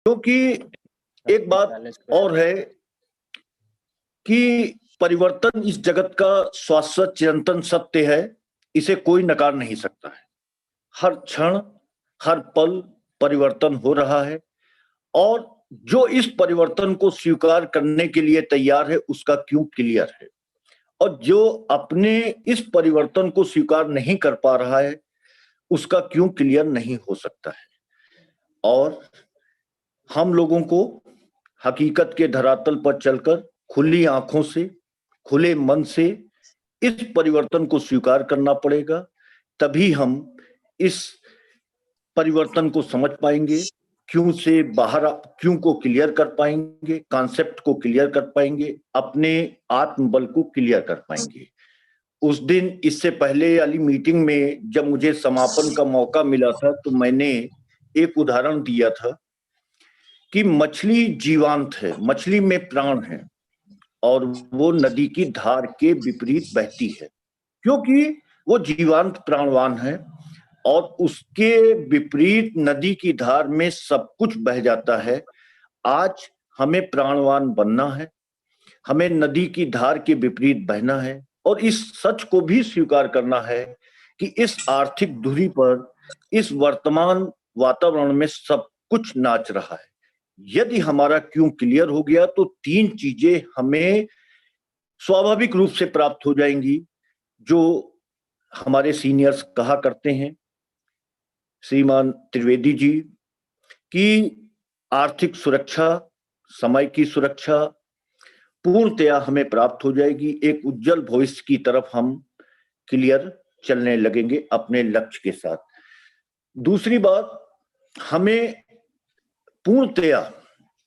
क्योंकि एक बात और है कि परिवर्तन इस जगत का शाश्वत चिरंतन सत्य है, इसे कोई नकार नहीं सकता है। हर क्षण, हर पल परिवर्तन हो रहा है और जो इस परिवर्तन को स्वीकार करने के लिए तैयार है, उसका क्यों क्लियर है। और जो अपने इस परिवर्तन को स्वीकार नहीं कर पा रहा है, उसका क्यों क्लियर नहीं हो सकता है। और हम लोगों को हकीकत के धरातल पर चलकर खुली आंखों से, खुले मन से इस परिवर्तन को स्वीकार करना पड़ेगा। तभी हम इस परिवर्तन को समझ पाएंगे, क्यों से बाहर क्यों को क्लियर कर पाएंगे, कॉन्सेप्ट को क्लियर कर पाएंगे, अपने आत्मबल को क्लियर कर पाएंगे। उस दिन इससे पहले वाली मीटिंग में जब मुझे समापन का मौका मिला था, तो मैंने एक उदाहरण दिया था कि मछली जीवांत है, मछली में प्राण है और वो नदी की धार के विपरीत बहती है, क्योंकि वो जीवांत प्राणवान है और उसके विपरीत नदी की धार में सब कुछ बह जाता है। आज हमें प्राणवान बनना है, हमें नदी की धार के विपरीत बहना है और इस सच को भी स्वीकार करना है कि इस आर्थिक धुरी पर, इस वर्तमान वातावरण में सब कुछ नाच रहा है। यदि हमारा क्यों क्लियर हो गया तो तीन चीजें हमें स्वाभाविक रूप से प्राप्त हो जाएंगी, जो हमारे सीनियर्स कहा करते हैं, श्रीमान त्रिवेदी जी, कि आर्थिक सुरक्षा, समय की सुरक्षा पूर्णतया हमें प्राप्त हो जाएगी। एक उज्जवल भविष्य की तरफ हम क्लियर चलने लगेंगे अपने लक्ष्य के साथ। दूसरी बात, हमें पूर्णतया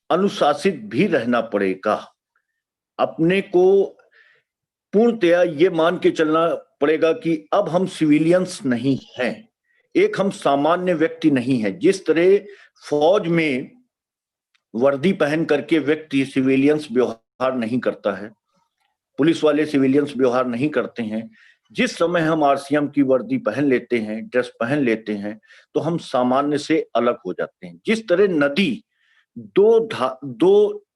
अनुशासित भी रहना पड़ेगा। अपने को पूर्णतया ये मान के चलना पड़ेगा कि अब हम सिविलियंस नहीं हैं, एक हम सामान्य व्यक्ति नहीं है। जिस तरह फौज में वर्दी पहन करके व्यक्ति सिविलियंस व्यवहार नहीं करता है, पुलिस वाले सिविलियंस व्यवहार नहीं करते हैं, जिस समय हम आरसीएम की वर्दी पहन लेते हैं, ड्रेस पहन लेते हैं, तो हम सामान्य से अलग हो जाते हैं। जिस तरह नदी दो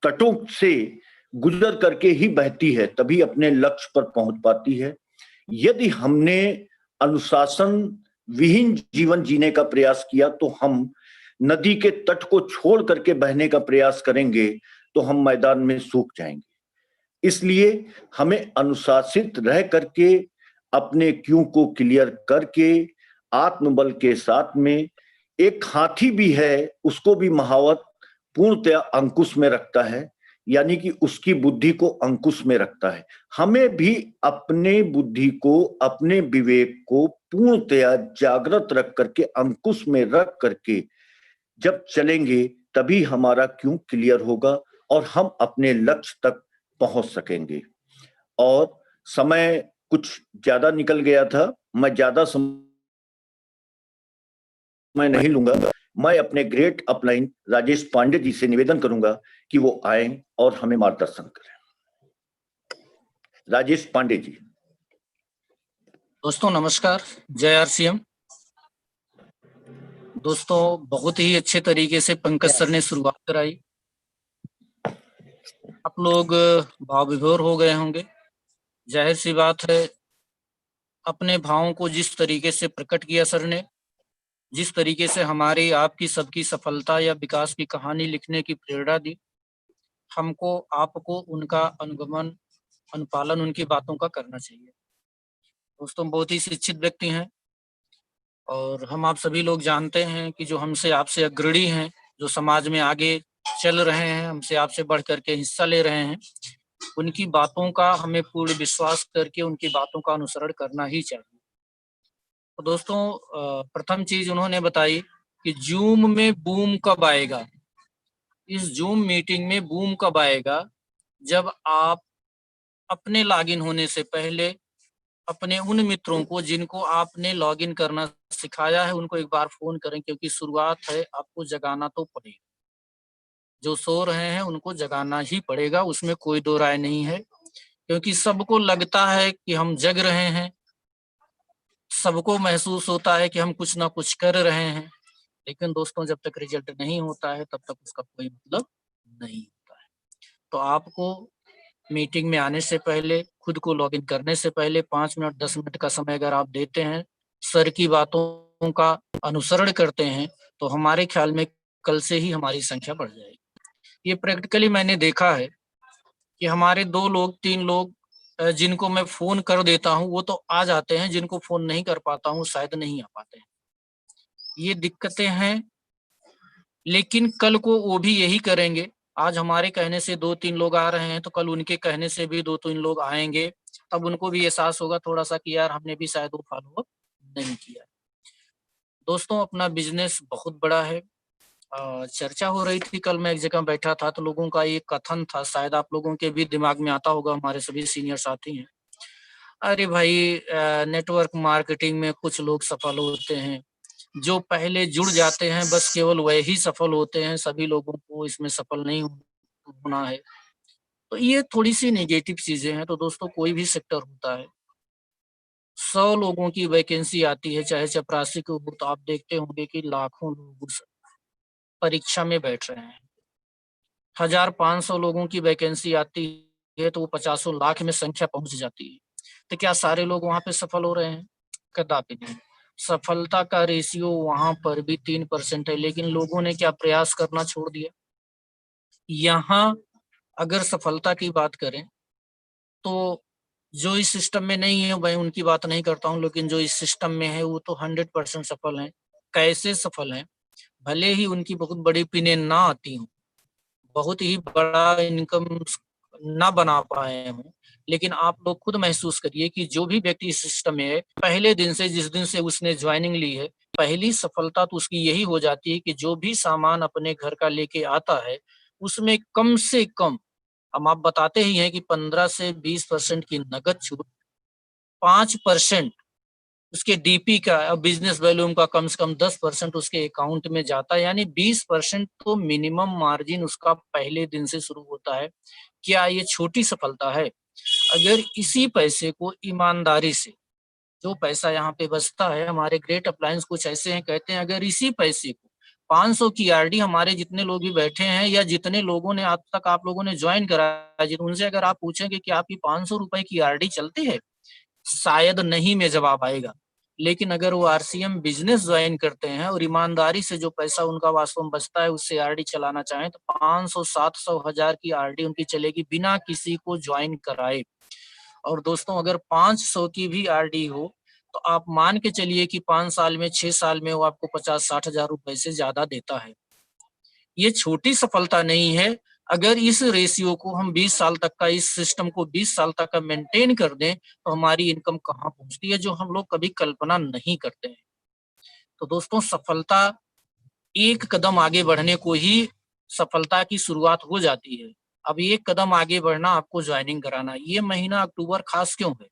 तटों से गुजर करके ही बहती है, तभी अपने लक्ष्य पर पहुंच पाती है। यदि हमने अनुशासन विहीन जीवन जीने का प्रयास किया तो हम नदी के तट को छोड़ करके बहने का प्रयास करेंगे तो हम मैदान में सूख जाएंगे। इसलिए हमें अनुशासित रह करके अपने क्यों को क्लियर करके आत्मबल के साथ में, एक हाथी भी है, उसको भी महावत पूर्णतया अंकुश में रखता है, यानी कि उसकी बुद्धि को अंकुश में रखता है। हमें भी अपने बुद्धि को, अपने विवेक को पूर्णतया जागृत रख करके, अंकुश में रख करके जब चलेंगे, तभी हमारा क्यों क्लियर होगा और हम अपने लक्ष्य तक पहुंच सकेंगे। और समय कुछ ज्यादा निकल गया था, मैं ज्यादा समय नहीं लूंगा। मैं अपने ग्रेट अपलाइन राजेश पांडे जी से निवेदन करूंगा कि वो आए और हमें मार्गदर्शन करें। राजेश पांडे जी। दोस्तों नमस्कार, जय आरसीएम। दोस्तों बहुत ही अच्छे तरीके से पंकज सर ने शुरुआत कराई। आप लोग भाव विभोर हो गए होंगे। जाहिर सी बात है, अपने भावों को जिस तरीके से प्रकट किया सर ने, जिस तरीके से हमारी आपकी सबकी सफलता या विकास की कहानी लिखने की प्रेरणा दी, हमको आपको उनका अनुगमन, अनुपालन उनकी बातों का करना चाहिए। दोस्तों बहुत ही शिक्षित व्यक्ति हैं और हम आप सभी लोग जानते हैं कि जो हमसे आपसे अग्रणी हैं, जो समाज में आगे चल रहे हैं, हमसे आपसे बढ़ करके हिस्सा ले रहे हैं, उनकी बातों का हमें पूर्ण विश्वास करके उनकी बातों का अनुसरण करना ही चाहिए। तो दोस्तों प्रथम चीज उन्होंने बताई कि जूम में बूम कब आएगा। इस जूम मीटिंग में बूम कब आएगा? जब आप अपने लॉगिन होने से पहले अपने उन मित्रों को जिनको आपने लॉगिन करना सिखाया है, उनको एक बार फोन करें, क्योंकि शुरुआत है, आपको जगाना तो पड़ेगा। जो सो रहे हैं उनको जगाना ही पड़ेगा, उसमें कोई दो राय नहीं है। क्योंकि सबको लगता है कि हम जग रहे हैं, सबको महसूस होता है कि हम कुछ ना कुछ कर रहे हैं, लेकिन दोस्तों जब तक रिजल्ट नहीं होता है तब तक उसका कोई मतलब नहीं होता है। तो आपको मीटिंग में आने से पहले, खुद को लॉगिन करने से पहले 5 मिनट 10 मिनट का समय अगर आप देते हैं, सर की बातों का अनुसरण करते हैं, तो हमारे ख्याल में कल से ही हमारी संख्या बढ़ जाएगी। ये प्रैक्टिकली मैंने देखा है कि हमारे 2 लोग 3 लोग जिनको मैं फ़ोन कर देता हूँ वो तो आ जाते हैं, जिनको फ़ोन नहीं कर पाता हूँ शायद नहीं आ पाते हैं। ये दिक्कतें हैं, लेकिन कल को वो भी यही करेंगे। आज हमारे कहने से 2-3 लोग आ रहे हैं तो कल उनके कहने से भी 2-3 लोग आएँगे। तब उनको भी एहसास होगा थोड़ा-सा कि यार हमने भी शायद वो फ़ॉलो नहीं किया। दोस्तों अपना बिज़नेस बहुत बड़ा है। चर्चा हो रही थी, कल मैं एक जगह बैठा था तो लोगों का ये कथन था, शायद आप लोगों के भी दिमाग में आता होगा, हमारे सभी सीनियर साथी हैं। अरे भाई नेटवर्क मार्केटिंग में कुछ लोग सफल होते हैं, जो पहले जुड़ जाते हैं बस केवल वही सफल होते हैं, सभी लोगों को इसमें सफल नहीं होना है। तो ये थोड़ी-सी नेगेटिव चीज़ें हैं। तो दोस्तों कोई भी सेक्टर होता है, 100 लोगों की वैकेंसी आती है, चाहे चपरासी की हो, तो आप देखते होंगे कि लाखों लोग उस परीक्षा में बैठ रहे हैं। 1500 लोगों की वैकेंसी आती है तो वो पचासों लाख में संख्या पहुँच जाती है। तो क्या सारे लोग वहाँ पे सफल हो रहे हैं? कदापि नहीं। सफलता का रेशियो वहाँ पर भी 3% है, लेकिन लोगों ने क्या प्रयास करना छोड़ दिया? यहाँ अगर सफलता की बात करें, तो जो इस सिस्टम में नहीं है मैं उनकी बात नहीं करता हूँ, लेकिन जो इस सिस्टम में है वो तो 100% सफल हैं। कैसे सफल हैं? भले ही उनकी बहुत बड़ी पिनें ना आती हों, बहुत ही बड़ा इनकम ना बना पाए हों, लेकिन आप लोग खुद महसूस करिए कि जो भी व्यक्ति इस सिस्टम में है, पहले दिन से जिस दिन से उसने जॉइनिंग ली है, पहली सफलता तो उसकी यही हो जाती है कि जो भी सामान अपने घर का लेके आता है, उसमें कम से कम हम आप बताते ही हैं कि 15 से 20% की नकद छूट, 5% उसके डीपी का बिज़नेस वॉल्यूम का कम से कम 10% उसके अकाउंट में जाता है, यानी 20% तो मिनिमम मार्जिन उसका पहले दिन से शुरू होता है। क्या ये छोटी सफलता है? अगर इसी पैसे को ईमानदारी से, जो पैसा यहाँ पे बचता है, हमारे ग्रेट अप्लायंस कुछ ऐसे हैं, कहते हैं अगर इसी पैसे को 500 की आरडी हमारे जितने लोग भी बैठे हैं या जितने लोगों ने आज तक आप लोगों ने जॉइन करा है, उनसे अगर आप पूछेंगे कि आपकी 500 रुपए की आरडी चलती है? शायद नहीं में जवाब आएगा। लेकिन अगर वो आरसीएम बिज़नेस जॉइन करते हैं और ईमानदारी से जो पैसा उनका वास्तव में बचता है उससे आरडी चलाना चाहें तो 500, 700, 1000 की आरडी उनकी चलेगी बिना किसी को जॉइन कराए। और दोस्तों अगर 500 की भी आरडी हो तो आप मान के चलिए कि 5 साल में, 6 साल में वो आपको 50-60 हज़ार रुपए से ज़्यादा देता है। ये छोटी सफलता नहीं है। अगर इस रेशियो को हम 20 साल तक का, इस सिस्टम को 20 साल तक का मेंटेन कर दें, तो हमारी इनकम कहाँ पहुँचती है, जो हम लोग कभी कल्पना नहीं करते हैं। तो दोस्तों सफलता, एक कदम आगे बढ़ने को ही सफलता की शुरुआत हो जाती है। अब एक कदम आगे बढ़ना, आपको जॉइनिंग कराना। ये महीना अक्टूबर खास क्यों है?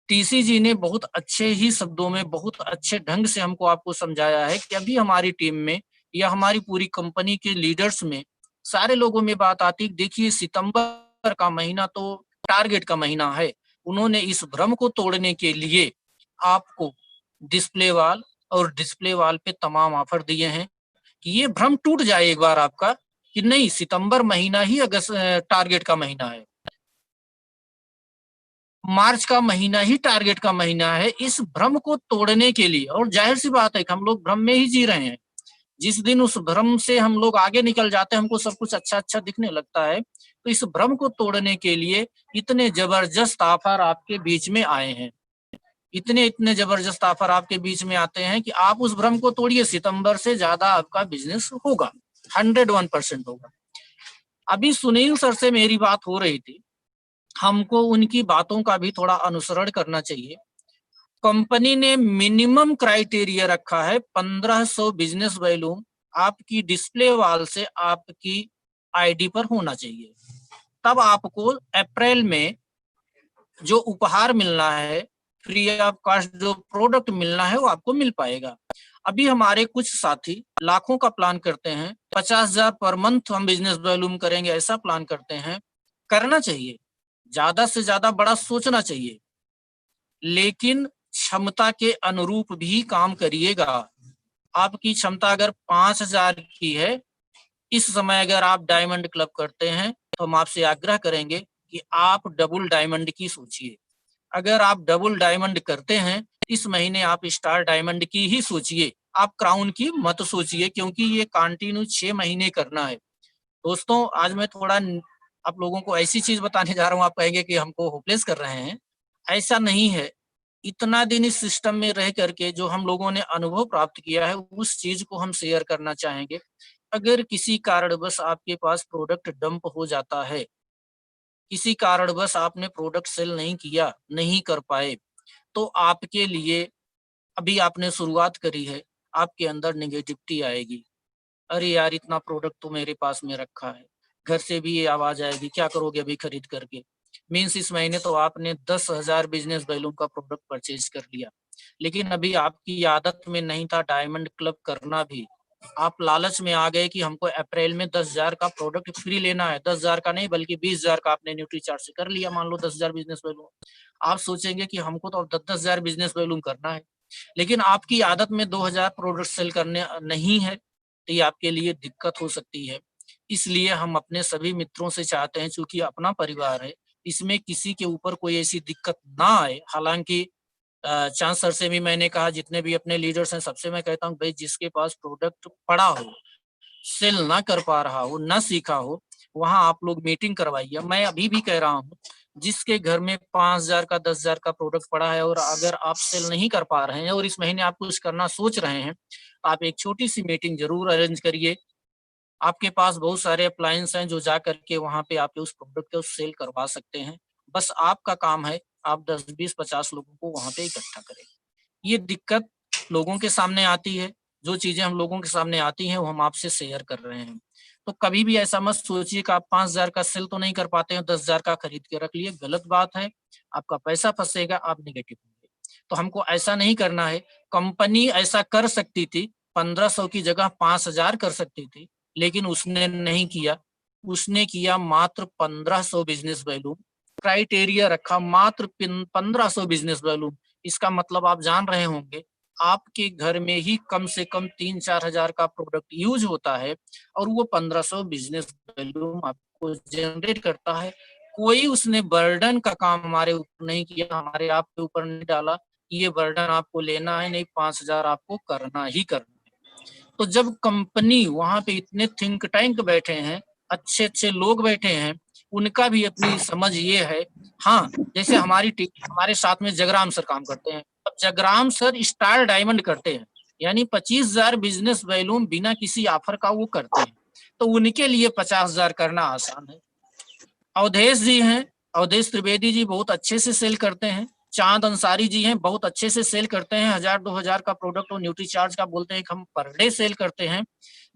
टीसी जी ने बहुत अच्छे ही शब्दों में, बहुत अच्छे ढंग से हमको आपको समझाया है कि अभी हमारी टीम में या हमारी पूरी कंपनी के लीडर्स में सारे लोगों में बात आती है, देखिए सितंबर का महीना तो टारगेट का महीना है। उन्होंने इस भ्रम को तोड़ने के लिए आपको डिस्प्ले वॉल और डिस्प्ले वॉल पे तमाम ऑफर दिए हैं कि ये भ्रम टूट जाए एक बार आपका कि नहीं सितंबर महीना ही अगस्त टारगेट का महीना है, मार्च का महीना ही टारगेट का महीना है। इस भ्रम को तोड़ने के लिए, और जाहिर सी बात है कि हम लोग भ्रम में ही जी रहे हैं। जिस दिन उस भ्रम से हम लोग आगे निकल जाते हैं, हमको सब कुछ अच्छा-अच्छा दिखने लगता है। तो इस भ्रम को तोड़ने के लिए इतने जबरदस्त ऑफर आपके बीच में आए हैं। इतने जबरदस्त ऑफर आपके बीच में आते हैं कि आप उस भ्रम को तोड़िए, सितंबर से ज़्यादा आपका बिज़नेस होगा, 101% होगा। अभी सुनील सर से मेरी बात हो रही थी, हमको उनकी बातों का भी थोड़ा अनुसरण करना चाहिए। कंपनी ने मिनिमम क्राइटेरिया रखा है 1500 बिजनेस वॉल्यूम आपकी डिस्प्ले वॉल से आपकी आईडी पर होना चाहिए। तब आपको अप्रैल में जो उपहार मिलना है, फ्री ऑफ कॉस्ट जो प्रोडक्ट मिलना है वो आपको मिल पाएगा। अभी हमारे कुछ साथी लाखों का प्लान करते हैं, 50,000 पर मंथ हम बिजनेस वॉल्यूम करेंगे, ऐसा प्लान करते हैं। करना चाहिए, ज्यादा से ज्यादा बड़ा सोचना चाहिए, लेकिन क्षमता के अनुरूप भी काम करिएगा। आपकी क्षमता अगर 5,000 की है, इस समय अगर आप डायमंड क्लब करते हैं तो हम आपसे आग्रह करेंगे कि आप डबल डायमंड की सोचिए। अगर आप डबल डायमंड करते हैं, इस महीने आप स्टार डायमंड की ही सोचिए, आप क्राउन की मत सोचिए, क्योंकि ये कंटिन्यू 6 महीने करना है। दोस्तों, आज मैं थोड़ा आप लोगों को ऐसी चीज बताने जा रहा हूँ, आप कहेंगे कि हमको होपलेस कर रहे हैं। ऐसा नहीं है। इतना दिन इस सिस्टम में रह करके जो हम लोगों ने अनुभव प्राप्त किया है, उस चीज को हम शेयर करना चाहेंगे। अगर किसी कारणवश आपके पास प्रोडक्ट डंप हो जाता है, किसी कारणवश आपने प्रोडक्ट सेल नहीं किया, नहीं कर पाए, तो आपके लिए अभी आपने शुरुआत करी है, आपके अंदर नेगेटिविटी आएगी। अरे यार, इतना प्रोडक्ट तो मेरे पास में रखा है, घर से भी ये आवाज आएगी, क्या करोगे अभी खरीद करके। मीन्स इस महीने तो आपने 10,000 बिजनेस वैल्यू का प्रोडक्ट परचेज कर लिया, लेकिन अभी आपकी आदत में नहीं था डायमंड क्लब करना भी। आप लालच में आ गए कि हमको अप्रैल में 10,000 का प्रोडक्ट फ्री लेना है। 10,000 का नहीं बल्कि 20,000 का आपने न्यूट्री चार्ट से कर लिया, मान लो 10,000 बिजनेस वैल्यू। आप सोचेंगे कि हमको तो अब 10,000 बिजनेस वैल्यू करना है, लेकिन आपकी आदत में 2,000 प्रोडक्ट सेल करने नहीं है, तो ये आपके लिए दिक्कत हो सकती है। इसलिए हम अपने सभी मित्रों से चाहते हैं, चूंकि अपना परिवार है, इसमें किसी के ऊपर कोई ऐसी दिक्कत ना आए। हालांकि चांद सर से भी मैंने कहा, जितने भी अपने लीडर्स हैं सबसे मैं कहता हूँ, भाई जिसके पास प्रोडक्ट पड़ा हो, सेल ना कर पा रहा हो, ना सीखा हो, वहां आप लोग मीटिंग करवाइए। मैं अभी भी कह रहा हूँ, जिसके घर में 5,000 का 10,000 का प्रोडक्ट पड़ा है और अगर आप सेल नहीं कर पा रहे हैं और इस महीने आप कुछ करना सोच रहे हैं, आप एक छोटी सी मीटिंग जरूर अरेंज करिए। आपके पास बहुत सारे अप्लायंस हैं जो जा करके वहां पे आप उस प्रोडक्ट को सेल करवा सकते हैं। बस आपका काम है, आप 10, 20, 50 लोगों को वहां पे इकट्ठा करें। ये दिक्कत लोगों के सामने आती है, जो चीजें हम लोगों के सामने आती हैं वो हम आपसे शेयर कर रहे हैं। तो कभी भी ऐसा मत सोचिए कि आप 5,000 का सेल तो नहीं कर पाते हैं, 10,000 का खरीद के रख लिए, गलत बात है। आपका पैसा फंसेगा, आप निगेटिव होंगे। तो हमको ऐसा नहीं करना है। कंपनी ऐसा कर सकती थी, 1500 की जगह 5,000 कर सकती थी, लेकिन उसने नहीं किया। उसने किया मात्र 1500 बिजनेस वैल्यू, क्राइटेरिया रखा मात्र 1500 बिजनेस वैल्यू। इसका मतलब आप जान रहे होंगे, आपके घर में ही कम से कम 3-4 हजार का प्रोडक्ट यूज होता है और वो 1500 बिजनेस वैल्यू आपको जनरेट करता है। कोई उसने बर्डन का काम हमारे ऊपर नहीं किया, हमारे आप के ऊपर नहीं डाला, ये बर्डन आपको लेना है, नहीं 5,000 आपको करना ही करना है। तो जब कंपनी वहां पे इतने थिंक टैंक बैठे हैं, अच्छे अच्छे लोग बैठे हैं, उनका भी अपनी समझ ये है। हाँ, जैसे हमारी टीम, हमारे साथ में जगराम सर काम करते हैं। अब जगराम सर स्टार डायमंड करते हैं, यानी 25,000 बिजनेस वैल्यू बिना किसी ऑफर का वो करते हैं, तो उनके लिए 50,000 करना आसान है। अवधेश जी हैं, अवधेश त्रिवेदी जी बहुत अच्छे से सेल करते हैं। चांद अंसारी जी हैं, बहुत अच्छे से सेल करते हैं। 1,000-2,000 का प्रोडक्ट और न्यूट्री चार्ज का बोलते हैं कि हम पर डे सेल करते हैं।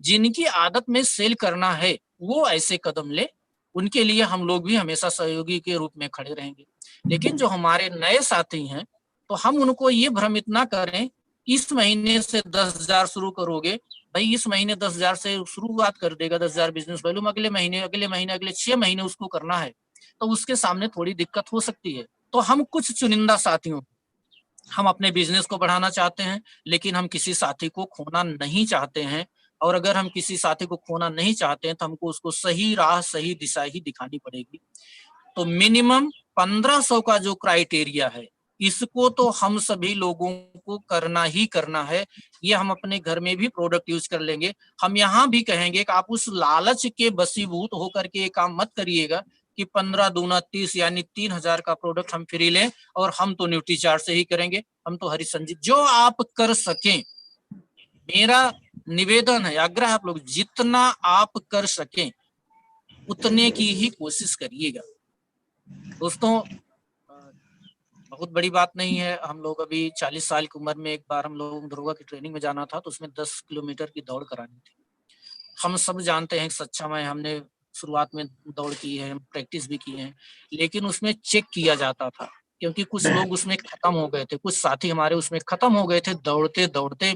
जिनकी आदत में सेल करना है, वो ऐसे कदम ले, उनके लिए हम लोग भी हमेशा सहयोगी के रूप में खड़े रहेंगे। लेकिन जो हमारे नए साथी हैं, तो हम उनको ये भ्रमित ना करें, इस महीने से 10,000 शुरू करोगे, भाई इस महीने 10,000 से शुरुआत कर देगा, 10,000 बिजनेस वैल्यू, अगले महीने, अगले 6 महीने उसको करना है, तो उसके सामने थोड़ी दिक्कत हो सकती है। तो हम कुछ चुनिंदा साथियों, हम अपने बिजनेस को बढ़ाना चाहते हैं, लेकिन हम किसी साथी को खोना नहीं चाहते हैं। और अगर हम किसी साथी को खोना नहीं चाहते हैं, तो हमको उसको सही राह, सही दिशा ही दिखानी पड़ेगी। तो मिनिमम 1500 का जो क्राइटेरिया है, इसको तो हम सभी लोगों को करना ही करना है। ये हम अपने घर में भी प्रोडक्ट यूज कर लेंगे। हम यहाँ भी कहेंगे कि आप उस लालच के बसीभूत होकर के ये काम मत करिएगा कि 15 दूना 30 यानी 3,000 का प्रोडक्ट हम फ्री लें और हम तो न्यूट्री चार्ट से ही करेंगे, हम तो हरी संजीव। जो आप कर सकें, मेरा निवेदन है, आग्रह, आप लोग जितना आप कर सकें उतने की ही कोशिश करिएगा। दोस्तों, बहुत बड़ी बात नहीं है। हम लोग अभी 40 साल की उम्र में एक बार हम लोग दरोगा की ट्रेनिंग में जाना था, तो उसमें 10 किलोमीटर की दौड़ करानी थी। हम सब जानते हैं सच्चा में हमने शुरुआत में दौड़ की है, प्रैक्टिस भी की है, लेकिन उसमें चेक किया जाता था, क्योंकि कुछ लोग उसमें खत्म हो गए थे, कुछ साथी हमारे उसमें खत्म हो गए थे दौड़ते दौड़ते।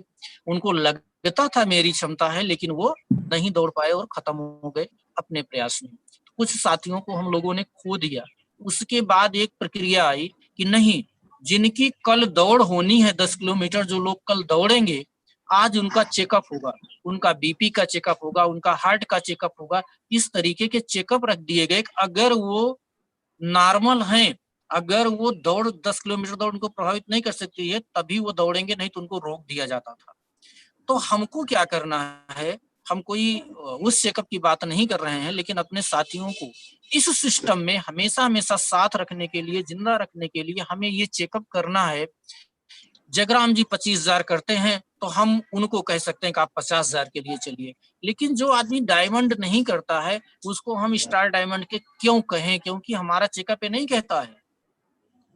उनको लगता था मेरी क्षमता है, लेकिन वो नहीं दौड़ पाए और खत्म हो गए अपने प्रयास में। कुछ साथियों को हम लोगों ने खो दिया। उसके बाद एक प्रक्रिया आई कि नहीं, जिनकी कल दौड़ होनी है 10 किलोमीटर, जो लोग कल दौड़ेंगे, आज उनका चेकअप होगा, उनका बीपी का चेकअप होगा, उनका हार्ट का चेकअप होगा। इस तरीके के चेकअप रख दिए गए। अगर वो नॉर्मल हैं, अगर वो दौड़ 10 किलोमीटर दौड़ उनको प्रभावित नहीं कर सकती है, तभी वो दौड़ेंगे, नहीं तो उनको रोक दिया जाता था। तो हमको क्या करना है, हम कोई उस चेकअप की बात नहीं कर रहे हैं, लेकिन अपने साथियों को इस सिस्टम में हमेशा हमेशा साथ रखने के लिए, जिंदा रखने के लिए हमें ये चेकअप करना है। जगराम जी 25,000 करते हैं तो हम उनको कह सकते हैं कि आप 50,000 के लिए चलिए। लेकिन जो आदमी डायमंड नहीं करता है, उसको हम स्टार डायमंड के क्यों कहें? क्योंकि हमारा चेकअप ये नहीं कहता है।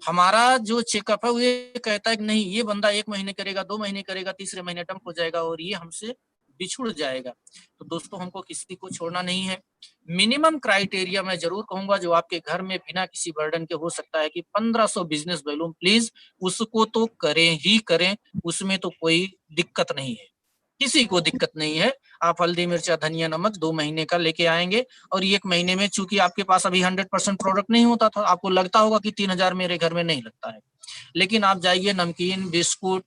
हमारा जो चेकअप है वो ये कहता है कि नहीं, ये बंदा 1 महीने करेगा, 2 महीने करेगा, तीसरे महीने डंप हो जाएगा और ये हमसे बिछुड़ जाएगा। तो दोस्तों, हमको किसी को छोड़ना नहीं है। मिनिमम क्राइटेरिया मैं जरूर कहूंगा जो आपके घर में बिना किसी बर्डन के हो सकता है कि 1500 बिजनेस वॉल्यूम, प्लीज उसको तो करें ही करें। उसमें तो कोई दिक्कत नहीं है, किसी को दिक्कत नहीं है। आप हल्दी, मिर्चा, धनिया, नमक 2 महीने का लेके आएंगे और 1 महीने में, चूंकि आपके पास अभी 100% प्रोडक्ट नहीं होता था, आपको लगता होगा कि 3000 मेरे घर में नहीं लगता है। लेकिन आप जाइए, नमकीन, बिस्कुट,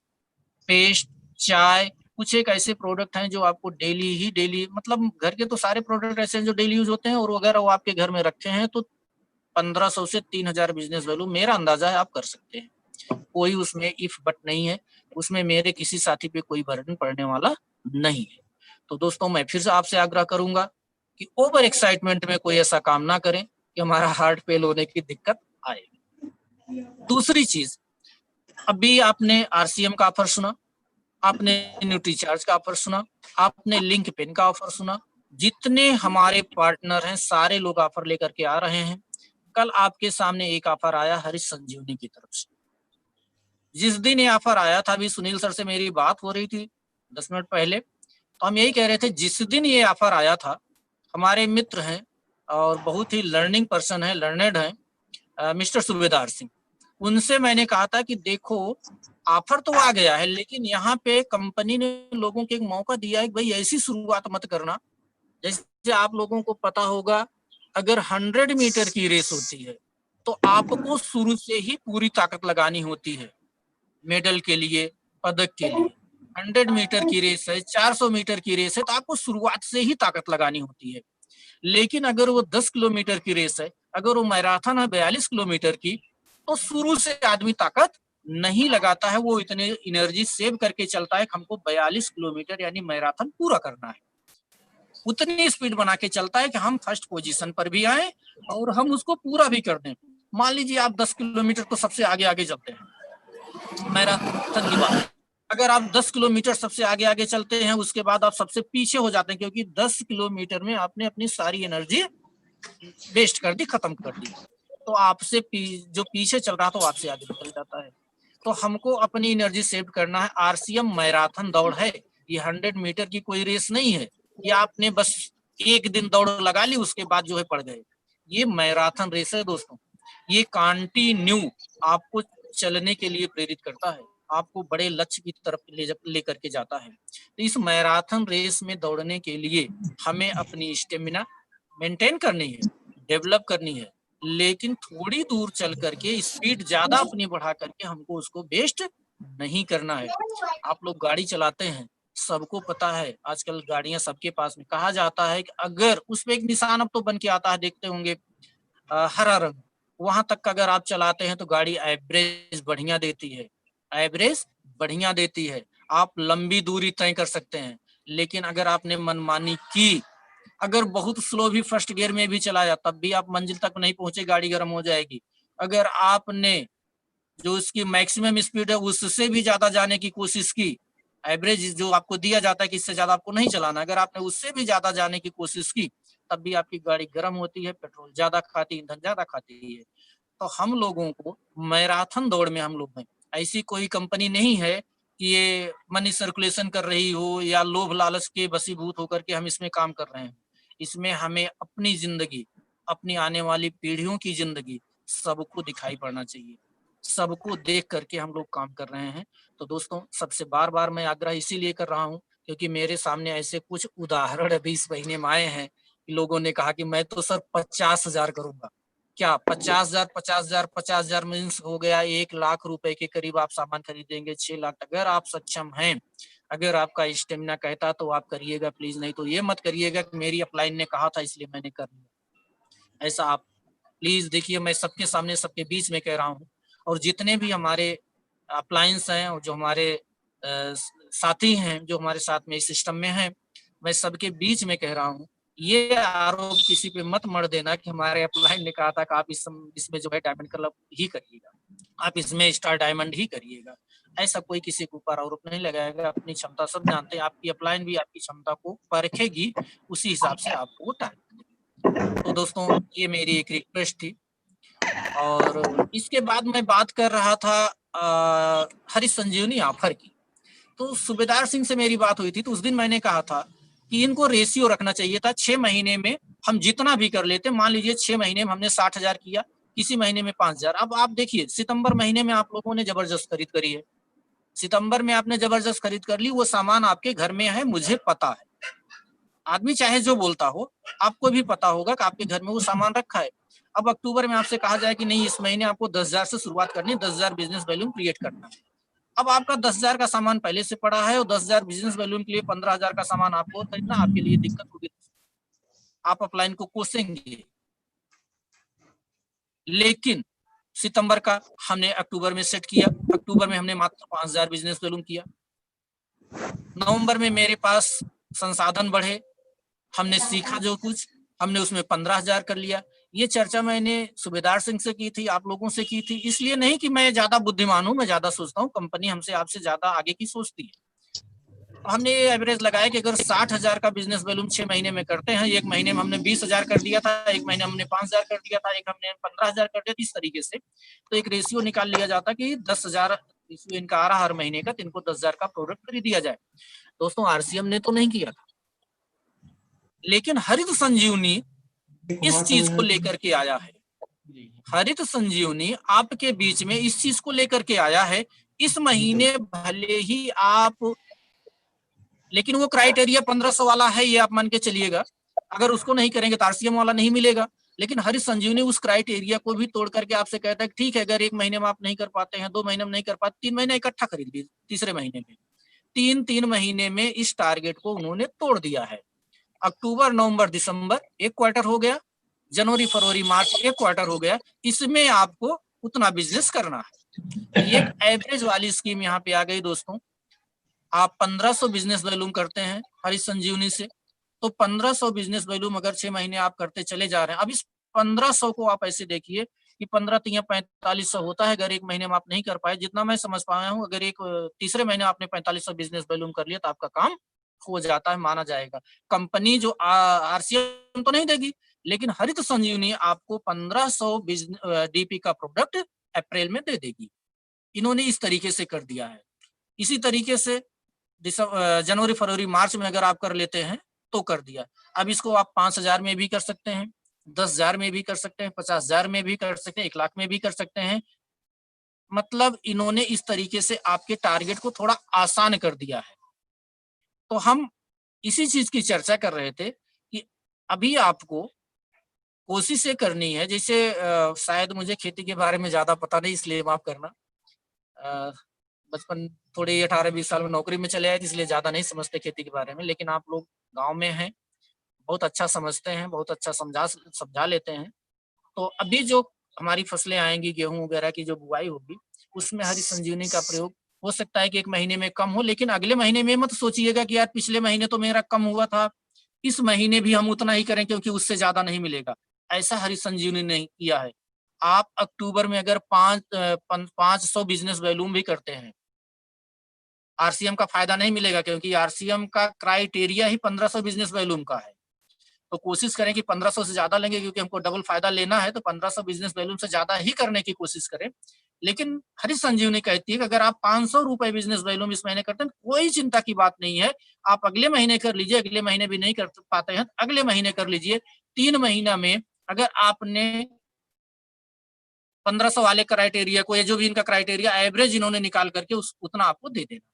पेस्ट, चाय, कुछ एक ऐसे प्रोडक्ट हैं जो आपको डेली मतलब घर के तो सारे प्रोडक्ट ऐसे हैं जो डेली यूज होते हैं, और अगर वो आपके घर में रखे हैं तो 1500 से 3000 बिजनेस वैल्यू मेरा अंदाजा है आप कर सकते हैं। कोई उसमें इफ बट नहीं है, उसमें मेरे किसी साथी पे कोई बर्डन पड़ने वाला नहीं है। तो दोस्तों, मैं फिर से आपसे आग्रह करूंगा कि ओवर एक्साइटमेंट में कोई ऐसा काम ना करें कि हमारा हार्ट फेल होने की दिक्कत आए। दूसरी चीज, अभी आपने आरसीएम का ऑफर सुना, आपने न्यूट्रीचार्ज का ऑफर सुना, आपने लिंक पेन का ऑफर सुना। जितने हमारे पार्टनर हैं सारे लोग ऑफर लेकर के आ रहे हैं। कल आपके सामने एक ऑफर आया हरीश संजीवनी की तरफ से। जिस दिन ये ऑफर आया था, अभी सुनील सर से मेरी बात हो रही थी 10 मिनट पहले, तो हम यही कह रहे थे, जिस दिन ये ऑफर आया था, हमारे मित्र हैं और बहुत ही लर्निंग पर्सन है, लर्नेड है, मिस्टर सूबेदार सिंह, उनसे मैंने कहा था कि देखो, ऑफर तो आ गया है, लेकिन यहाँ पे कंपनी ने लोगों को एक मौका दिया है कि भाई ऐसी शुरुआत मत करना। जैसे आप लोगों को पता होगा, अगर 100 मीटर की रेस होती है तो आपको शुरू से ही पूरी ताकत लगानी होती है मेडल के लिए, पदक के लिए। 100 मीटर की रेस है, 400 मीटर की रेस है, तो आपको शुरुआत से ही ताकत लगानी होती है। लेकिन अगर वो 10 किलोमीटर की रेस है, अगर वो मैराथन है 42 किलोमीटर की, तो शुरू से आदमी ताकत नहीं लगाता है। वो इतने एनर्जी सेव करके चलता है कि हमको 42 किलोमीटर यानी मैराथन पूरा करना है। उतनी स्पीड बना के चलता है कि हम फर्स्ट पोजीशन पर भी आए और हम उसको पूरा भी कर दें। मान लीजिए आप 10 किलोमीटर तो सबसे आगे आगे चलते हैं, मैराथन की बात। अगर आप 10 किलोमीटर सबसे आगे आगे चलते हैं, उसके बाद आप सबसे पीछे हो जाते हैं, क्योंकि 10 किलोमीटर में आपने अपनी सारी एनर्जी वेस्ट कर दी, खत्म कर दी। तो आपसे जो पीछे चल रहा था, तो आपसे आगे निकल जाता है। तो हमको अपनी एनर्जी सेव करना है। आरसीएम मैराथन दौड़ है, ये 100 मीटर की कोई रेस नहीं है कि आपने बस एक दिन दौड़ लगा ली, उसके बाद जो है पड़ गए। ये मैराथन रेस है दोस्तों। ये कंटिन्यू आपको चलने के लिए प्रेरित करता है, आपको बड़े लक्ष्य की तरफ ले करके जाता है। तो इस मैराथन रेस में दौड़ने के लिए हमें अपनी स्टेमिना मेंटेन करनी है, डेवलप करनी है, लेकिन थोड़ी दूर चल करके स्पीड ज्यादा अपनी बढ़ा करके हमको उसको वेस्ट नहीं करना है। आप लोग गाड़ी चलाते हैं, सबको पता है आजकल गाड़ियां सबके पास में। कहा जाता है कि अगर उसमें एक निशान अब तो बन के आता है, देखते होंगे, हरा रंग, वहां तक का अगर आप चलाते हैं तो गाड़ी एवरेज बढ़िया देती है, एवरेज बढ़िया देती है। आप लंबी दूरी तय कर सकते हैं। लेकिन अगर आपने मनमानी की, अगर बहुत स्लो भी फर्स्ट गियर में भी चलाया, तब भी आप मंजिल तक नहीं पहुंचे, गाड़ी गर्म हो जाएगी। अगर आपने जो इसकी मैक्सिमम स्पीड है उससे भी ज्यादा जाने की कोशिश की, एवरेज जो आपको दिया जाता है कि इससे ज्यादा आपको नहीं चलाना, अगर आपने उससे भी ज्यादा जाने की कोशिश की, तब भी आपकी गाड़ी गर्म होती है, पेट्रोल ज्यादा खाती, ईंधन ज्यादा खाती है। तो हम लोगों को मैराथन दौड़ में हम लोग हैं, ऐसी कोई कंपनी नहीं है कि ये मनी सर्कुलेशन कर रही हो या लोभ लालच के वशीभूत होकर के हम इसमें काम कर रहे हैं। इसमें हमें अपनी जिंदगी, अपनी आने वाली पीढ़ियों की जिंदगी सबको दिखाई पड़ना चाहिए, सबको देख करके हम लोग काम कर रहे हैं। तो दोस्तों, सबसे बार बार मैं आग्रह इसीलिए कर रहा हूँ क्योंकि मेरे सामने ऐसे कुछ उदाहरण अभी इस महीने में आए हैं कि लोगों ने कहा कि मैं तो सर 50,000 करूंगा। क्या 50,000, 50,000, 50,000 मीन्स हो गया 1 लाख रुपए के करीब आप सामान खरीदेंगे, 6 लाख। अगर आप सक्षम हैं, अगर आपका स्टेमिना कहता तो आप करिएगा प्लीज, नहीं तो ये मत करिएगा कि मेरी अपलाइन ने कहा था इसलिए मैंने कर लिया। ऐसा आप प्लीज देखिए, मैं सबके सामने सबके बीच में कह रहा हूँ, और जितने भी हमारे अप्लायंस हैं और जो हमारे साथी हैं जो हमारे साथ में इस सिस्टम में हैं, मैं सबके बीच में कह रहा हूँ, ये आरोप किसी पे मत मर देना कि हमारे अपलाइन ने कहा था कि आप इसमें जो है डायमंड क्लब ही करिएगा, आप इसमें स्टार डायमंड ही करिएगा। ऐसा कोई किसी के ऊपर आरोप नहीं लगाएगा। अपनी क्षमता सब जानते हैं, आपकी अपलाइन भी आपकी क्षमता को परखेगी, उसी हिसाब से आपको टारगेट देगी। तो दोस्तों, ये मेरी एक रिक्वेस्ट थी। और इसके बाद मैं बात कर रहा था हरीश संजीवनी ऑफर की। तो सूबेदार सिंह से मेरी बात हुई थी, तो उस दिन मैंने कहा था कि इनको रेशियो रखना चाहिए था। 6 महीने में हम जितना भी कर लेते, मान लीजिए 6 महीने में हमने 60,000 किया, किसी महीने में 5,000। अब आप देखिए, सितंबर महीने में आप लोगों ने जबरदस्त खरीद करी है, सितंबर में आपने जबरदस्त खरीद कर ली, वो सामान आपके घर में है, मुझे पता है। आदमी चाहे जो बोलता हो, आपको भी पता होगा कि आपके घर में वो सामान रखा है। अब अक्टूबर में आपसे कहा जाए कि नहीं, इस महीने आपको 10,000 से शुरुआत करनी है, 10,000 बिजनेस वैल्यूम क्रिएट करना है। अब आपका 10,000 का सामान पहले से पड़ा है और 10,000 बिजनेस वैल्यूम के लिए 15,000 का सामान आपको खरीदना, आपके लिए दिक्कत होगी, आप अपलाइन को कोसेंगे। लेकिन सितंबर का हमने अक्टूबर में सेट किया, अक्टूबर में हमने मात्र 5,000 बिजनेस वैल्यूम किया। नवंबर में मेरे पास संसाधन बढ़े, हमने सीखा जो कुछ, हमने उसमें 15,000 कर लिया। ये चर्चा मैंने सूबेदार सिंह से की थी, आप लोगों से की थी, इसलिए नहीं कि मैं ज्यादा बुद्धिमान हूं, मैं ज्यादा सोचता हूँ, कंपनी हमसे आपसे ज्यादा आगे की सोचती है। हमने ये एवरेज लगाया कि अगर 60,000 का बिजनेस वैल्यूम 6 महीने में करते हैं, एक महीने में हमने 20,000 कर दिया था, एक महीने हमने 5,000 कर दिया था, एक हमने 15,000 कर दिया, इस तरीके से तो एक रेशियो निकाल लिया जाता कि 10,000 रेशियो इनका आ रहा हर महीने का, तो इनको 10,000 का प्रोडक्ट खरीद दिया जाए। दोस्तों, आरसीएम ने तो नहीं किया था, लेकिन हरित संजीवनी इस चीज को लेकर के आया है। हरित संजीवनी आपके बीच में इस चीज को लेकर के आया है। इस महीने भले ही आप, लेकिन वो क्राइटेरिया 1500 वाला है, ये आप मान के चलिएगा, अगर उसको नहीं करेंगे तो आरसीएम वाला नहीं मिलेगा। लेकिन हरित संजीवनी उस क्राइटेरिया को भी तोड़ करके आपसे कहता है ठीक है, अगर 1 महीने में आप नहीं कर पाते हैं, 2 महीने में नहीं कर पाते, 3 महीने इकट्ठा खरीद लीजिए, तीसरे महीने में। 3 महीने में इस टारगेट को उन्होंने तोड़ दिया है। अक्टूबर, नवंबर, दिसंबर एक क्वार्टर हो गया, जनवरी, फरवरी, मार्च एक क्वार्टर हो गया, इसमें आपको उतना बिजनेस करना है। ये एक एवरेज वाली स्कीम यहाँ पे आ गई दोस्तों। आप 1500 बिजनेस वैल्यूम करते हैं हरित संजीवनी से, तो 1500 बिजनेस वैल्यूम अगर 6 महीने आप करते चले जा रहे हैं, अब इस 1500 को आप ऐसे देखिए कि 15 3 4500 होता है। अगर 1 महीने में आप नहीं कर पाए, जितना मैं समझ पाया हूँ, अगर एक तीसरे महीने आपने 4500 बिजनेस वैल्यूम कर लिया तो आपका काम हो जाता है, माना जाएगा। कंपनी जो आरसीएम तो नहीं देगी, लेकिन हरित संजीवनी आपको 1500 डीपी का प्रोडक्ट अप्रैल में दे देगी। इन्होंने इस तरीके से कर दिया है। इसी तरीके से जनवरी, फरवरी, मार्च में अगर आप कर लेते हैं तो कर दिया। अब इसको आप 5,000 में भी कर सकते हैं, 10,000 में भी कर सकते हैं, 50,000 में भी कर सकते हैं, 1 लाख में भी कर सकते हैं। मतलब इन्होंने इस तरीके से आपके टारगेट को थोड़ा आसान कर दिया है। तो हम इसी चीज की चर्चा कर रहे थे कि अभी आपको कोशिश ये करनी है, जैसे शायद मुझे खेती के बारे में ज्यादा पता नहीं, इसलिए माफ करना। बचपन थोड़ी 18-20 साल में नौकरी में चले आए, इसलिए ज्यादा नहीं समझते खेती के बारे में, लेकिन आप लोग गांव में हैं, बहुत अच्छा समझते हैं, बहुत अच्छा समझा लेते हैं। तो अभी जो हमारी फसलें आएंगी, गेहूं वगैरह की जो बुआई होगी, उसमें हरी संजीवनी का प्रयोग हो सकता है कि 1 महीने में कम हो, लेकिन अगले महीने में मत सोचिएगा कि यार पिछले महीने तो मेरा कम हुआ था, इस महीने भी हम उतना ही करें क्योंकि उससे ज्यादा नहीं मिलेगा। ऐसा हरी संजीवनी नहीं किया है। आप अक्टूबर में अगर 500 बिजनेस वैल्यूम भी करते हैं, आरसीएम का फायदा नहीं मिलेगा, क्योंकि आरसीएम का क्राइटेरिया ही 1500 बिजनेस वैल्यूम का है। तो कोशिश करें कि 1500 से ज्यादा लेंगे, क्योंकि हमको डबल फायदा लेना है, तो 1500 बिजनेस वैल्यूम से ज्यादा ही करने की कोशिश करें। लेकिन हरित संजीवनी कहती है कि अगर आप 500 रुपए बिजनेस वैल्यूम इस महीने करते हैं, कोई चिंता की बात नहीं है, आप अगले महीने कर लीजिए, अगले महीने भी नहीं कर पाते हैं, अगले महीने कर लीजिए। 3 महीना में अगर आपने 1500 वाले क्राइटेरिया को, या जो भी इनका क्राइटेरिया एवरेज इन्होंने निकाल करके उतना आपको दे देना।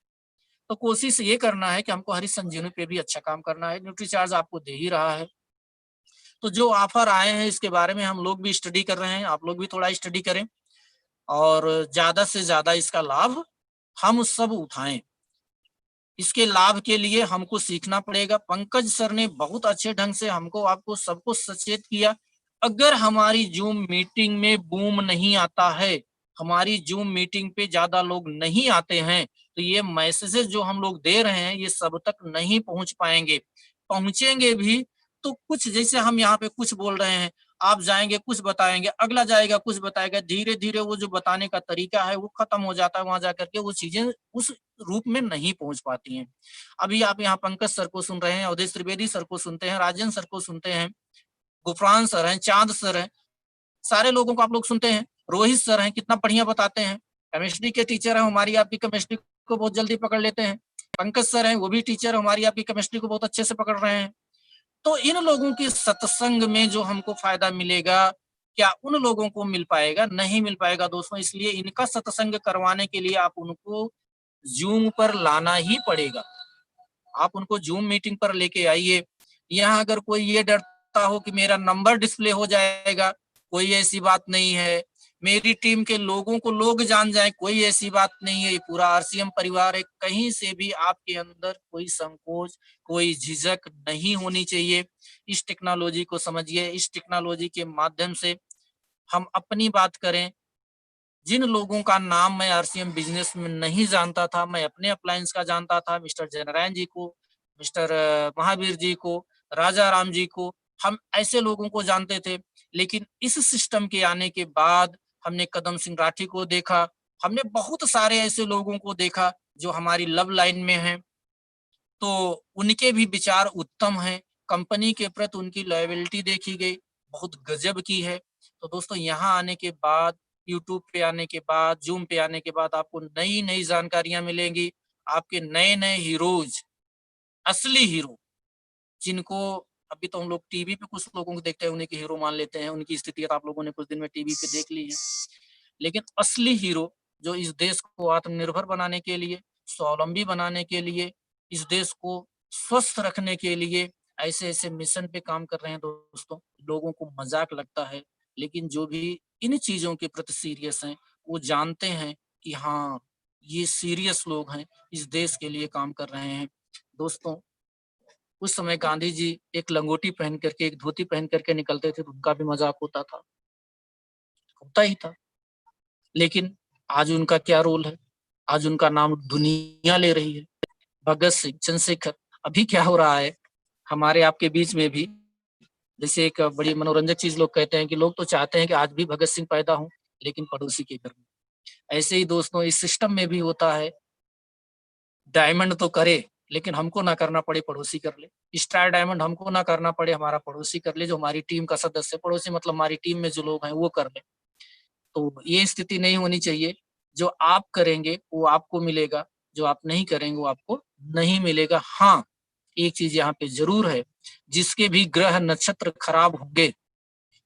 तो कोशिश ये करना है कि हमको हरित संजीवनी पे भी अच्छा काम करना है। न्यूट्रीचार्ज आपको दे ही रहा है, तो जो ऑफर आए हैं इसके बारे में हम लोग भी स्टडी कर रहे हैं, आप लोग भी थोड़ा स्टडी करें और ज्यादा से ज्यादा इसका लाभ हम सब उठाएं। इसके लाभ के लिए हमको सीखना पड़ेगा। पंकज सर ने बहुत अच्छे ढंग से हमको आपको सबको सचेत किया। अगर हमारी जूम मीटिंग में बूम नहीं आता है, हमारी जूम मीटिंग पे ज्यादा लोग नहीं आते हैं, तो ये मैसेजेस जो हम लोग दे रहे हैं ये सब तक नहीं पहुंच पाएंगे। पहुंचेंगे भी तो कुछ, जैसे हम यहाँ पे कुछ बोल रहे हैं, आप जाएंगे कुछ बताएंगे, अगला जाएगा कुछ बताएगा, धीरे धीरे वो जो बताने का तरीका है वो खत्म हो जाता है। वहां जाकर के वो चीजें उस रूप में नहीं पहुंच पाती हैं। अभी आप यहाँ पंकज सर को सुन रहे हैं, अवधेश त्रिवेदी सर को सुनते हैं, राजन सर को सुनते हैं, गुफरान सर हैं, चांद सर हैं, सारे लोगों को आप लोग सुनते हैं। रोहित सर हैं, कितना बढ़िया बताते हैं। केमिस्ट्री के टीचर हैं, हमारी आपकी केमिस्ट्री को बहुत जल्दी पकड़ लेते हैं। पंकज सर हैं, वो भी टीचर, हमारी आपकी केमिस्ट्री को बहुत अच्छे से पकड़ रहे हैं। तो इन लोगों के सत्संग में जो हमको फायदा मिलेगा, क्या उन लोगों को मिल पाएगा? नहीं मिल पाएगा दोस्तों। इसलिए इनका सत्संग करवाने के लिए आप उनको जूम पर लाना ही पड़ेगा। आप उनको जूम मीटिंग पर लेके आइए। यहाँ अगर कोई ये डरता हो कि मेरा नंबर डिस्प्ले हो जाएगा, कोई ऐसी बात नहीं है। मेरी टीम के लोगों को लोग जान जाए, कोई ऐसी बात नहीं है। ये पूरा आरसीएम परिवार है। कहीं से भी आपके अंदर कोई संकोच, कोई झिझक नहीं होनी चाहिए। इस टेक्नोलॉजी को समझिए। इस टेक्नोलॉजी के माध्यम से हम अपनी बात करें, जिन लोगों का नाम मैं आरसीएम बिजनेस में नहीं जानता था, मैं अपने अप्लायंस का जानता था, मिस्टर जनरायन जी को, मिस्टर महावीर जी को, राजा राम जी को, हम ऐसे लोगों को जानते थे। लेकिन इस सिस्टम के आने के बाद हमने कदम सिंह राठी को देखा, हमने बहुत सारे ऐसे लोगों को देखा जो हमारी लव लाइन में हैं। तो उनके भी विचार उत्तम हैं, कंपनी के प्रति उनकी लॉयबिलिटी देखी गई, बहुत गजब की है। तो दोस्तों यहाँ आने के बाद, यूट्यूब पे आने के बाद, जूम पे आने के बाद आपको नई नई जानकारियां मिलेंगी। आपके नए नए हीरोज, असली हीरो, जिनको अभी तो हम लोग टीवी पे कुछ लोगों को देखते हैं, उन्हीं के हीरो मान लेते हैं, उनकी स्थिति आप लोगों ने कुछ दिन में टीवी पे देख ली है। लेकिन असली हीरो जो इस देश को आत्मनिर्भर बनाने के लिए, स्वावलंबी बनाने के लिए, इस देश को स्वस्थ रखने के लिए ऐसे ऐसे मिशन पे काम कर रहे हैं दोस्तों। लोगों को मजाक लगता है, लेकिन जो भी इन चीजों के प्रति सीरियस हैं, वो जानते हैं कि हाँ, ये सीरियस लोग हैं, इस देश के लिए काम कर रहे हैं। दोस्तों, उस समय गांधी जी एक लंगोटी पहन करके, एक धोती पहन करके निकलते थे तो उनका भी मजाक होता ही था। लेकिन आज उनका क्या रोल है? आज उनका नाम दुनिया ले रही है। भगत सिंह, चंद्रशेखर, अभी क्या हो रहा है हमारे आपके बीच में भी? जैसे एक बड़ी मनोरंजक चीज लोग कहते हैं कि लोग तो चाहते हैं कि आज भी भगत सिंह पैदा हो, लेकिन पड़ोसी के घर में। ऐसे ही दोस्तों इस सिस्टम में भी होता है। डायमंड तो करे, लेकिन हमको ना करना पड़े, पड़ोसी कर ले। स्टार डायमंड हमको ना करना पड़े, हमारा पड़ोसी कर ले, जो हमारी टीम का सदस्य। पड़ोसी मतलब हमारी टीम में जो लोग हैं वो कर ले। तो ये स्थिति नहीं होनी चाहिए। जो आप करेंगे वो आपको मिलेगा, जो आप नहीं करेंगे वो आपको नहीं मिलेगा। हाँ, एक चीज यहाँ पे जरूर है, जिसके भी ग्रह नक्षत्र खराब होंगे,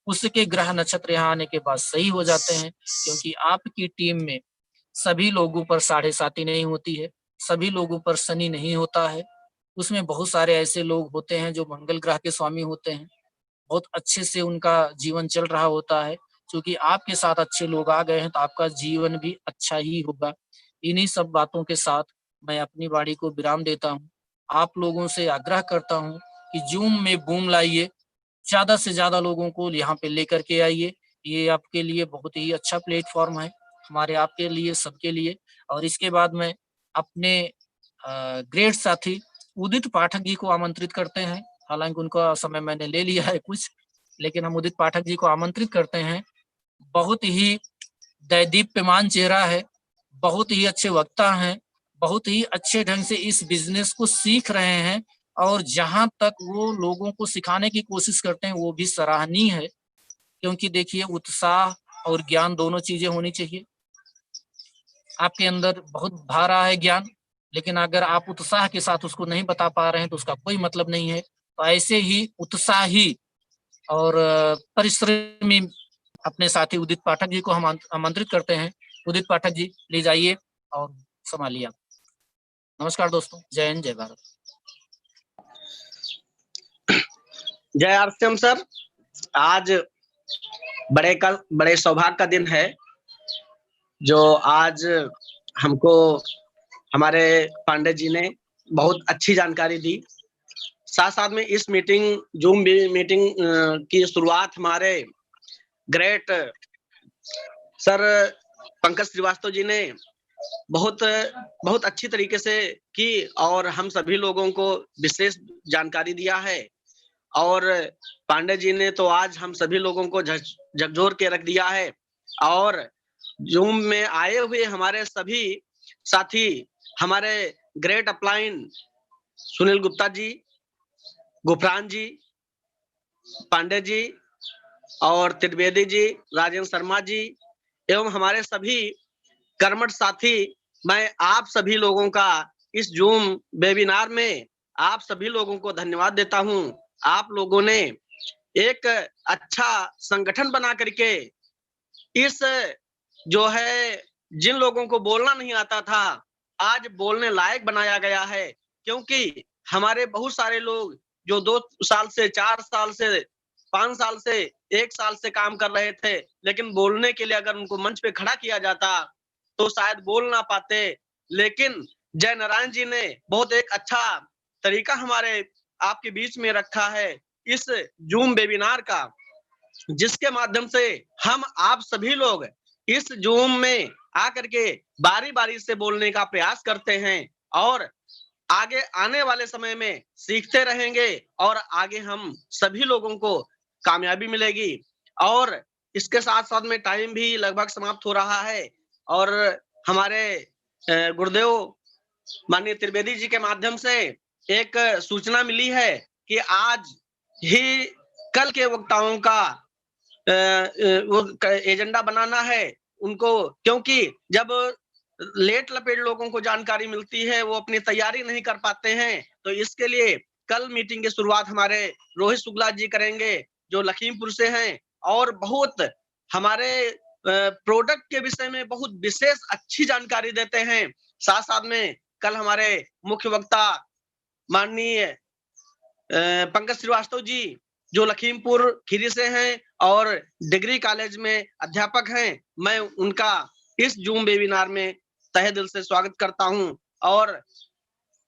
उसके ग्रह नक्षत्र यहाँ आने के बाद सही हो जाते हैं। क्योंकि आपकी टीम में सभी लोगों पर 7.5 नहीं होती है, सभी लोगों पर शनि नहीं होता है। उसमें बहुत सारे ऐसे लोग होते हैं जो मंगल ग्रह के स्वामी होते हैं, बहुत अच्छे से उनका जीवन चल रहा होता है। क्योंकि आपके साथ अच्छे लोग आ गए हैं तो आपका जीवन भी अच्छा ही होगा। इन्हीं सब बातों के साथ मैं अपनी वाणी को विराम देता हूँ। आप लोगों से आग्रह करता हूँ कि जूम में बूम लाइए, ज्यादा से ज्यादा लोगों को यहाँ पे लेकर के आइए। ये आपके लिए बहुत ही अच्छा प्लेटफॉर्म है, हमारे आपके लिए, सबके लिए। और इसके बाद में अपने ग्रेट साथी उदित पाठक जी को आमंत्रित करते हैं। हालांकि उनका समय मैंने ले लिया है कुछ, लेकिन हम उदित पाठक जी को आमंत्रित करते हैं। बहुत ही दैदीप्यमान चेहरा है, बहुत ही अच्छे वक्ता हैं, बहुत ही अच्छे ढंग से इस बिजनेस को सीख रहे हैं। और जहां तक वो लोगों को सिखाने की कोशिश करते हैं वो भी सराहनीय है। क्योंकि देखिए, उत्साह और ज्ञान दोनों चीजें होनी चाहिए। आपके अंदर बहुत भा रहा है ज्ञान, लेकिन अगर आप उत्साह के साथ उसको नहीं बता पा रहे हैं तो उसका कोई मतलब नहीं है। तो ऐसे ही उत्साही और परिश्रमी अपने साथी उदित पाठक जी को हम आमंत्रित करते हैं। उदित पाठक जी, प्लीज आइए और संभालिए आप। नमस्कार दोस्तों, जय हिंद, जय भारत। जय आरसीएम सर। आज बड़े सौभाग्य का दिन है, जो आज हमको हमारे पांडे जी ने बहुत अच्छी जानकारी दी। साथ साथ में इस जूम मीटिंग की शुरुआत हमारे ग्रेट सर पंकज श्रीवास्तव जी ने बहुत बहुत अच्छी तरीके से की और हम सभी लोगों को विशेष जानकारी दिया है। और पांडे जी ने तो आज हम सभी लोगों को झकझोर के रख दिया है। और जूम में आए हुए हमारे सभी साथी, हमारे ग्रेट अपलाइन सुनील गुप्ता जी, गुफरान जी, पांडे जी और त्रिवेदी जी, राजेंद्र शर्मा जी एवं हमारे सभी कर्मठ साथी, मैं आप सभी लोगों का इस जूम वेबिनार में आप सभी लोगों को धन्यवाद देता हूं। आप लोगों ने एक अच्छा संगठन बना करके इस जो है जिन लोगों को बोलना नहीं आता था, आज बोलने लायक बनाया गया है। क्योंकि हमारे बहुत सारे लोग जो 2 साल से 4 साल से 5 साल से 1 साल से काम कर रहे थे, लेकिन बोलने के लिए अगर उनको मंच पे खड़ा किया जाता तो शायद बोल ना पाते। लेकिन जय नारायण जी ने बहुत एक अच्छा तरीका हमारे आपके बीच में रखा है इस जूम वेबिनार का, जिसके माध्यम से हम आप सभी लोग इस जूम में आकर के बारी-बारी से बोलने का प्रयास करते हैं और आगे आने वाले समय में सीखते रहेंगे और आगे हम सभी लोगों को कामयाबी मिलेगी। और इसके साथ-साथ में टाइम भी लगभग समाप्त हो रहा है और हमारे गुरुदेव माननीय त्रिवेदी जी के माध्यम से एक सूचना मिली है कि आज ही कल के वक्ताओं का वो एजेंडा बनाना है उनको, क्योंकि जब लेट लपेट लोगों को जानकारी मिलती है वो अपनी तैयारी नहीं कर पाते हैं। तो इसके लिए कल मीटिंग की शुरुआत हमारे रोहित शुक्ला जी करेंगे जो लखीमपुर से हैं और बहुत हमारे प्रोडक्ट के विषय में बहुत विशेष अच्छी जानकारी देते हैं। साथ साथ में कल हमारे मुख्य वक्ता माननीय पंकज श्रीवास्तव जी जो लखीमपुर खीरी से हैं और डिग्री कॉलेज में अध्यापक हैं, मैं उनका इस जूम वेबिनार में तहे दिल से स्वागत करता हूं। और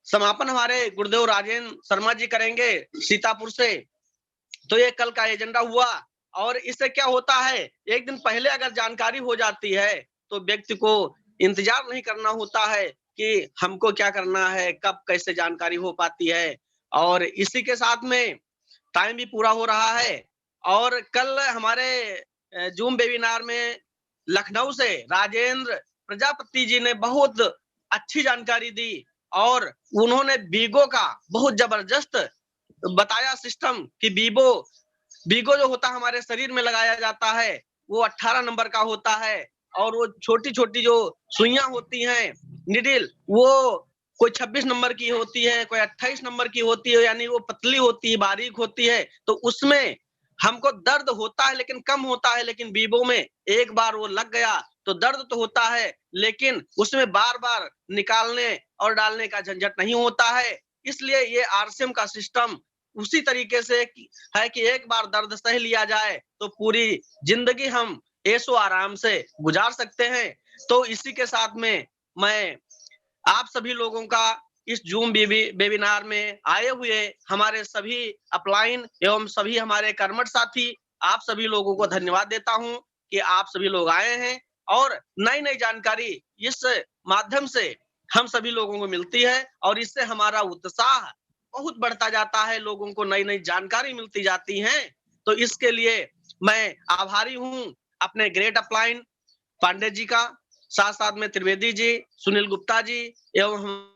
समापन हमारे गुरुदेव राजेंद्र शर्मा जी करेंगे सीतापुर से। तो ये कल का एजेंडा हुआ और इससे क्या होता है, एक दिन पहले अगर जानकारी हो जाती है तो व्यक्ति को इंतजार नहीं करना होता है कि हमको क्या करना है, कब कैसे जानकारी हो पाती है। और इसी के साथ में टाइम भी पूरा हो रहा है और कल हमारे जूम वेबिनार में लखनऊ से राजेंद्र प्रजापति जी ने बहुत अच्छी जानकारी दी और उन्होंने बीगो का बहुत जबरदस्त बताया सिस्टम कि बीगो जो होता है हमारे शरीर में लगाया जाता है वो 18 नंबर का होता है और वो छोटी-छोटी जो सुइयां होती हैं निडिल, वो कोई 26 नंबर की होती है, कोई 28 नंबर की होती है, यानी वो पतली होती है, बारीक होती है। तो उसमें हमको दर्द होता है लेकिन कम होता है, लेकिन बीबो में एक बार वो लग गया तो दर्द तो होता है लेकिन उसमें बार-बार निकालने और डालने का झंझट नहीं होता है। इसलिए ये आरसीएम का सिस्टम उसी तरीके से है कि एक बार दर्द सह लिया जाए तो पूरी जिंदगी हम ऐशो आराम से गुजार सकते हैं। तो इसी के साथ में मैं आप सभी लोगों का इस जूम वेबिनार में आए हुए हमारे सभी अपलाइन एवं सभी हमारे कर्मठ साथी, आप सभी लोगों को धन्यवाद देता हूं कि आप सभी लोग आए हैं और नई-नई जानकारी इस माध्यम से हम सभी लोगों को मिलती है और इससे हमारा उत्साह बहुत बढ़ता जाता है, लोगों को नई-नई जानकारी मिलती जाती है। तो इसके लिए मैं आभारी हूं अपने ग्रेट अपलाइन पांडे जी का, साथ-साथ में त्रिवेदी जी, सुनील गुप्ता जी एवं